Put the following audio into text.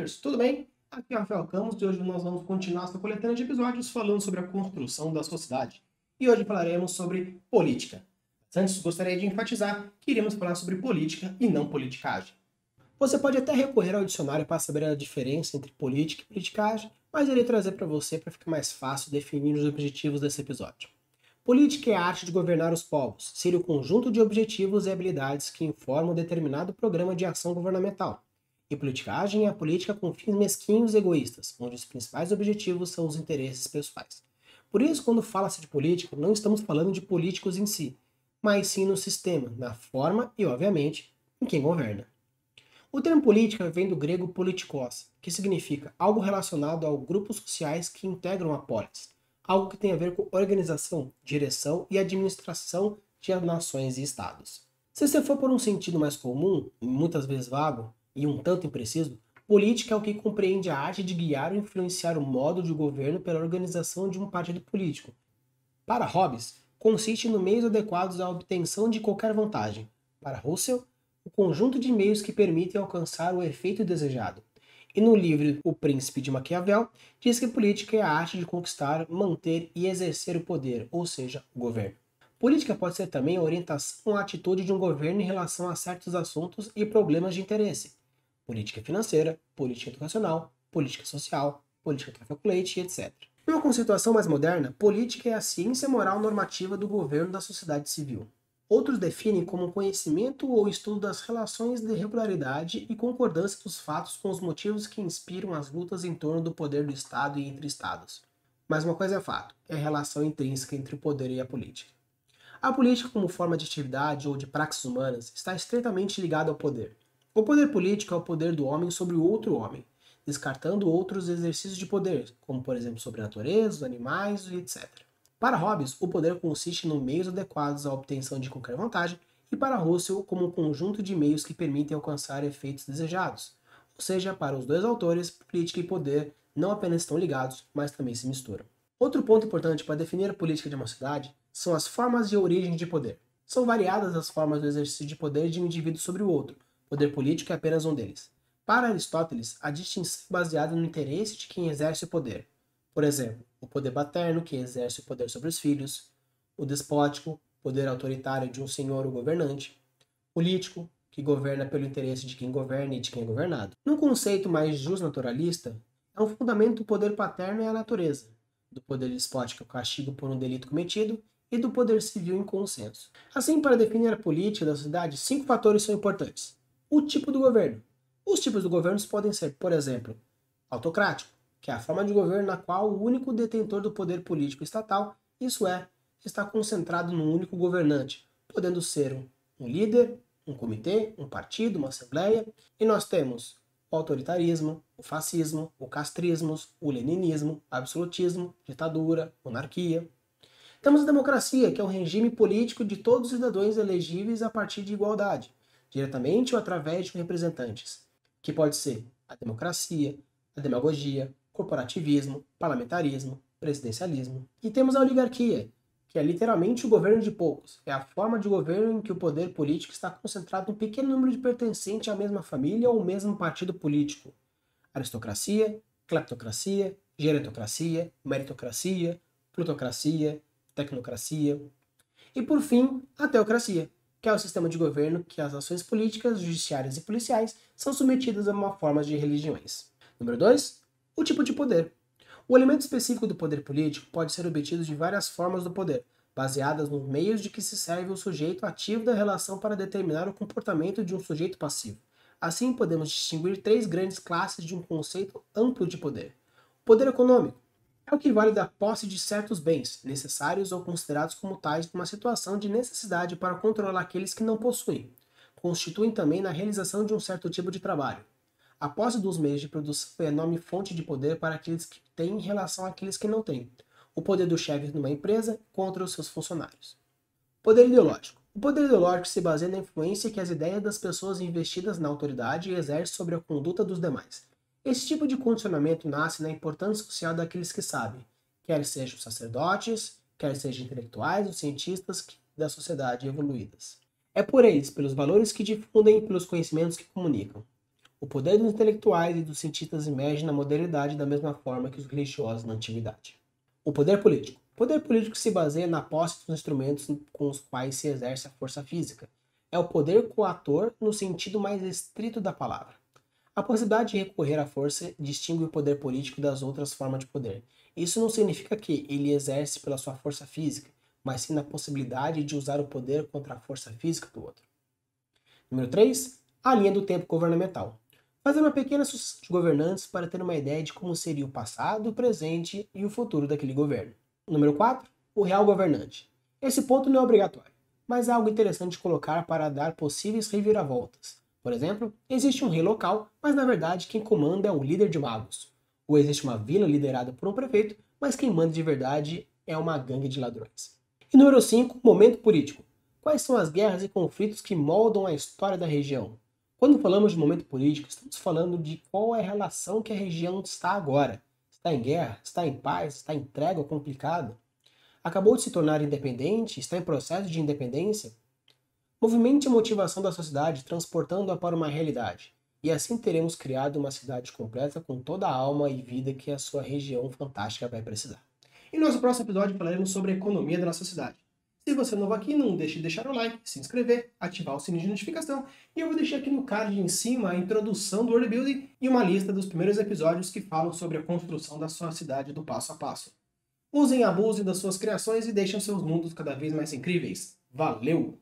Brothers, tudo bem? Aqui é o Rafael Campos e hoje nós vamos continuar essa coletânea de episódios falando sobre a construção da sociedade. E hoje falaremos sobre política. Mas antes, gostaria de enfatizar que iremos falar sobre política e não politicagem. Você pode até recorrer ao dicionário para saber a diferença entre política e politicagem, mas irei trazer para você para ficar mais fácil definir os objetivos desse episódio. Política é a arte de governar os povos, ser o conjunto de objetivos e habilidades que informam determinado programa de ação governamental. E politicagem é a política com fins mesquinhos e egoístas, onde os principais objetivos são os interesses pessoais. Por isso, quando fala-se de política, não estamos falando de políticos em si, mas sim no sistema, na forma e, obviamente, em quem governa. O termo política vem do grego politikos, que significa algo relacionado a grupos sociais que integram a polis, algo que tem a ver com organização, direção e administração de nações e estados. Se você for por um sentido mais comum, muitas vezes vago, e um tanto impreciso, política é o que compreende a arte de guiar ou influenciar o modo de governo pela organização de um partido político. Para Hobbes, consiste no meios adequados à obtenção de qualquer vantagem. Para Russell, o conjunto de meios que permitem alcançar o efeito desejado. E no livro O Príncipe de Maquiavel, diz que política é a arte de conquistar, manter e exercer o poder, ou seja, o governo. Política pode ser também a orientação à atitude de um governo em relação a certos assuntos e problemas de interesse. Política financeira, política educacional, política social, política café com leite, etc. Numa conceituação mais moderna, política é a ciência moral normativa do governo da sociedade civil. Outros definem como conhecimento ou estudo das relações de regularidade e concordância dos fatos com os motivos que inspiram as lutas em torno do poder do Estado e entre Estados. Mas uma coisa é fato, é a relação intrínseca entre o poder e a política. A política como forma de atividade ou de praxes humanas está estreitamente ligada ao poder. O poder político é o poder do homem sobre o outro homem, descartando outros exercícios de poder, como por exemplo sobre a natureza, os animais e etc. Para Hobbes, o poder consiste nos meios adequados à obtenção de qualquer vantagem, e para Russell, como um conjunto de meios que permitem alcançar efeitos desejados. Ou seja, para os dois autores, política e poder não apenas estão ligados, mas também se misturam. Outro ponto importante para definir a política de uma sociedade são as formas e origem de poder. São variadas as formas do exercício de poder de um indivíduo sobre o outro. Poder político é apenas um deles. Para Aristóteles, a distinção é baseada no interesse de quem exerce o poder. Por exemplo, o poder paterno, que exerce o poder sobre os filhos, o despótico, poder autoritário de um senhor ou governante, político, que governa pelo interesse de quem governa e de quem é governado. Num conceito mais justnaturalista, é um fundamento do poder paterno é a natureza, do poder despótico é o castigo por um delito cometido e do poder civil em consenso. Assim, para definir a política da sociedade, 5 fatores são importantes. O tipo do governo. Os tipos de governos podem ser, por exemplo, autocrático, que é a forma de governo na qual o único detentor do poder político estatal, isso é, está concentrado num único governante, podendo ser um líder, um comitê, um partido, uma assembleia, e nós temos o autoritarismo, o fascismo, o castrismo, o leninismo, absolutismo, ditadura, monarquia. Temos a democracia, que é um regime político de todos os cidadãos elegíveis a partir de igualdade, diretamente ou através de representantes, que pode ser a democracia, a demagogia, corporativismo, parlamentarismo, presidencialismo. E temos a oligarquia, que é literalmente o governo de poucos. É a forma de governo em que o poder político está concentrado em um pequeno número de pertencentes à mesma família ou ao mesmo partido político. Aristocracia, cleptocracia, gerontocracia, meritocracia, plutocracia, tecnocracia. E por fim, a teocracia, que é o sistema de governo que as ações políticas, judiciárias e policiais são submetidas a uma forma de religiões. Número 2. O tipo de poder. O elemento específico do poder político pode ser obtido de várias formas do poder, baseadas nos meios de que se serve o sujeito ativo da relação para determinar o comportamento de um sujeito passivo. Assim, podemos distinguir 3 grandes classes de um conceito amplo de poder. O poder econômico é o que vale da posse de certos bens, necessários ou considerados como tais numa situação de necessidade para controlar aqueles que não possuem. Constituem também na realização de um certo tipo de trabalho. A posse dos meios de produção é a enorme fonte de poder para aqueles que têm em relação àqueles que não têm. O poder do chefe numa empresa contra os seus funcionários. Poder ideológico. O poder ideológico se baseia na influência que as ideias das pessoas investidas na autoridade exercem sobre a conduta dos demais. Esse tipo de condicionamento nasce na importância social daqueles que sabem, quer sejam sacerdotes, quer sejam intelectuais ou cientistas da sociedade evoluídas. É por eles, pelos valores que difundem e pelos conhecimentos que comunicam. O poder dos intelectuais e dos cientistas emerge na modernidade da mesma forma que os religiosos na antiguidade. O poder político. O poder político se baseia na posse dos instrumentos com os quais se exerce a força física. É o poder coator no sentido mais estrito da palavra. A possibilidade de recorrer à força distingue o poder político das outras formas de poder. Isso não significa que ele exerce pela sua força física, mas sim na possibilidade de usar o poder contra a força física do outro. Número 3. A linha do tempo governamental. Fazer uma pequena sucessão de governantes para ter uma ideia de como seria o passado, o presente e o futuro daquele governo. Número 4. O real governante. Esse ponto não é obrigatório, mas é algo interessante de colocar para dar possíveis reviravoltas. Por exemplo, existe um rei local, mas na verdade quem comanda é o líder de magos. Ou existe uma vila liderada por um prefeito, mas quem manda de verdade é uma gangue de ladrões. E número 5, momento político. Quais são as guerras e conflitos que moldam a história da região? Quando falamos de momento político, estamos falando de qual é a relação que a região está agora. Está em guerra? Está em paz? Está em trégua complicada? Acabou de se tornar independente? Está em processo de independência? Movimente a motivação da sociedade, transportando-a para uma realidade. E assim teremos criado uma cidade completa com toda a alma e vida que a sua região fantástica vai precisar. Em nosso próximo episódio falaremos sobre a economia da nossa cidade. Se você é novo aqui, não deixe de deixar o like, se inscrever, ativar o sininho de notificação e eu vou deixar aqui no card em cima a introdução do World Building e uma lista dos primeiros episódios que falam sobre a construção da sua cidade do passo a passo. Usem e abusem das suas criações e deixem seus mundos cada vez mais incríveis. Valeu!